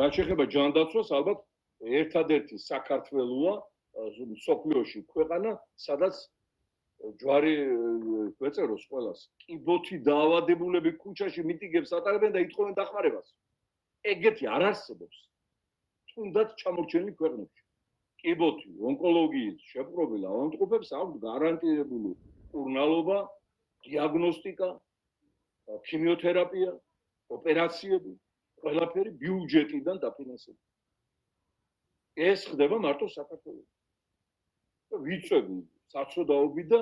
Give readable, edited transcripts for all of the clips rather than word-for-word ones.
რაც შეეხება ჯანდაცვას, ალბათ ერთადერთი საქართველოა მსოფლიოში ქვეყანა, სადაც ჯვარი გვეწეროს ყველას. კიბოთი დაავადებულები ქუჩაში მიტინგებს ატარებენ და ითხოვენ დახმარებას. ეგეთი არ არსებობს. თუნდაც ჩამორჩენილი ქვეყნებში. კიბოთი, ონკოლოგიის შეპყრობილ ავადმყოფებს აქვს გარანტირებული მკურნალობა, დიაგნოსტიკა, ქიმიოთერაპია, ოპერაციები, ყველაფერი ბიუჯეტიდან დაფინანსებული. ეს ხდება მარტო საქართველოში. ვიცები საცოდაობი და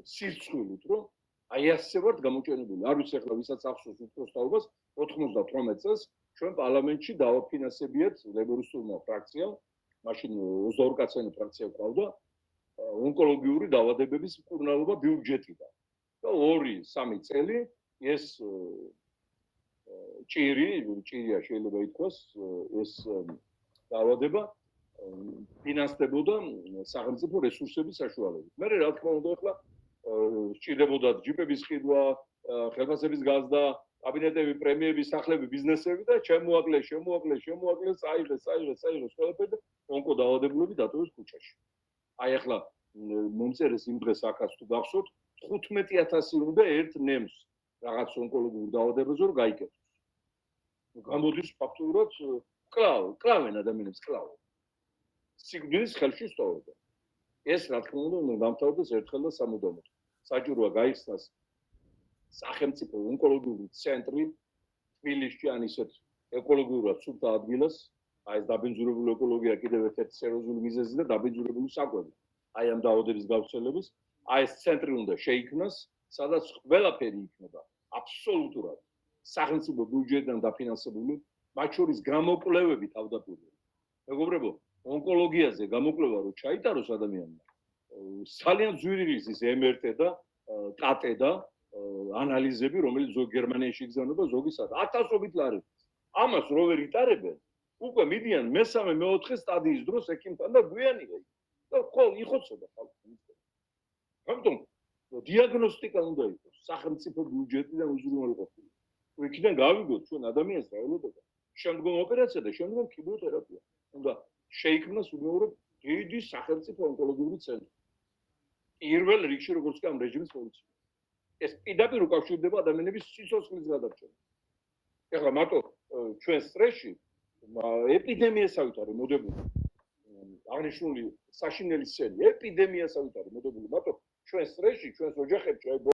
სირცხვილით, რომ აი ასე ვართ გამოჩენებული. არ ვიცი ახლა ვისაც ახსოვს უფროსთაობას 98 წელს ჩვენ პარლამენტში დავაფინანსებიათ ლეიბორისტულმა ფრაქციამ, მაშინ 22 კაციანი ფრაქცია ყავდა, ონკოლოგიური დაავადებების მკურნალობა ბიუჯეტიდან. და 2-3 წელი ეს ჭირია შეიძლება ითქვას, ეს დაავადება ფინანსდებოდა სახელმწიფო რესურსების საშუალებით. მე რა თქმა უნდა ახლა სჭირდებოდა ჯიპების ყიდვა, ხელფასების გაზრდა, კაბინეტები, პრემიები, სახლები, ბიზნესები და შემოაკლეს, აიღეს ყველაფერი და ონკო დაავადებულები დატოვეს ქუჩაში. აი ახლა მომწერეს იმ დღეს აქაც თუ გახსოვთ, 15000 უნდა ერთ ნემს რაღაც ონკოლოგიურ დაავადებაზე რომ გაიკეთოს. გამოდის ფაქტურად კლავენ ადამიანებს კლავენ. სიკვდილის ხელში სტოვებენ. ეს რა თქმა უნდა დამთავრდეს ერთხელ და სამუდამოდ. საჭიროა გაიხსნას სახელმწიფო ონკოლოგიური ცენტრი თბილისში ან ისეთ ეკოლოგიურად სუფთა ადგილას, აი ეს დაბინძურებული ეკოლოგია კიდევ ერთ-ერთი სერიოზული მიზეზი და დაბინძურებული საკვები. აი ამ დაავადების გავრცელების, აი ეს ცენტრი უნდა შეიქმნას, სადაც ყველაფერი იქნება აბსოლუტურად სახელმწიფო ბიუჯეტიდან დაფინანსებული, მათ შორის გამოკვლევები თავდაპირველი. მეგობრებო, ონკოლოგიაზე გამოკვლევა რო ჩაიტაროს ადამიანმა, ძალიან ძვირიღის ის MRT და TAT და ანალიზები, რომელიც ზოგი გერმანიაში იგზავნება, ზოგი სად 1000-ობით ლარი. ამას რო ვერ იტარებენ, უკვე მიდიან მესამე-მეოთხე სტადიის დროს ექიმთან და გვიანია. და ხო, იხოცება ხალხი. ამიტომ დიაგნოსტიკა უნდა იყოს სახელმწიფო ბიუჯეტიდან უზრუნველი ყოფილი. იქიდან გავიგოთ ჩვენ ადამიანს რა ელოდება. შემდგომ ოპერაცია და შემდგომ ქიმიოთერაპია. უნდა შეიქმნას უბრალოდ დიდი სახელმწიფო ონკოლოგიური ცენტრი. პირველ რიგში როგორც კი ამ რეჟიმის პოლიცია. ეს პირდაპირ უკავშირდება ადამიანების სიცოცხლის გადარჩენას. ეხლა მარტო ჩვენ სტრესში ეპიდემიასავით არის მოდებული. აღნიშნული საშინელი სელი ეპიდემიასავით არის მოდებული. მარტო ჩვენ სტრესში ჩვენს ოჯახებში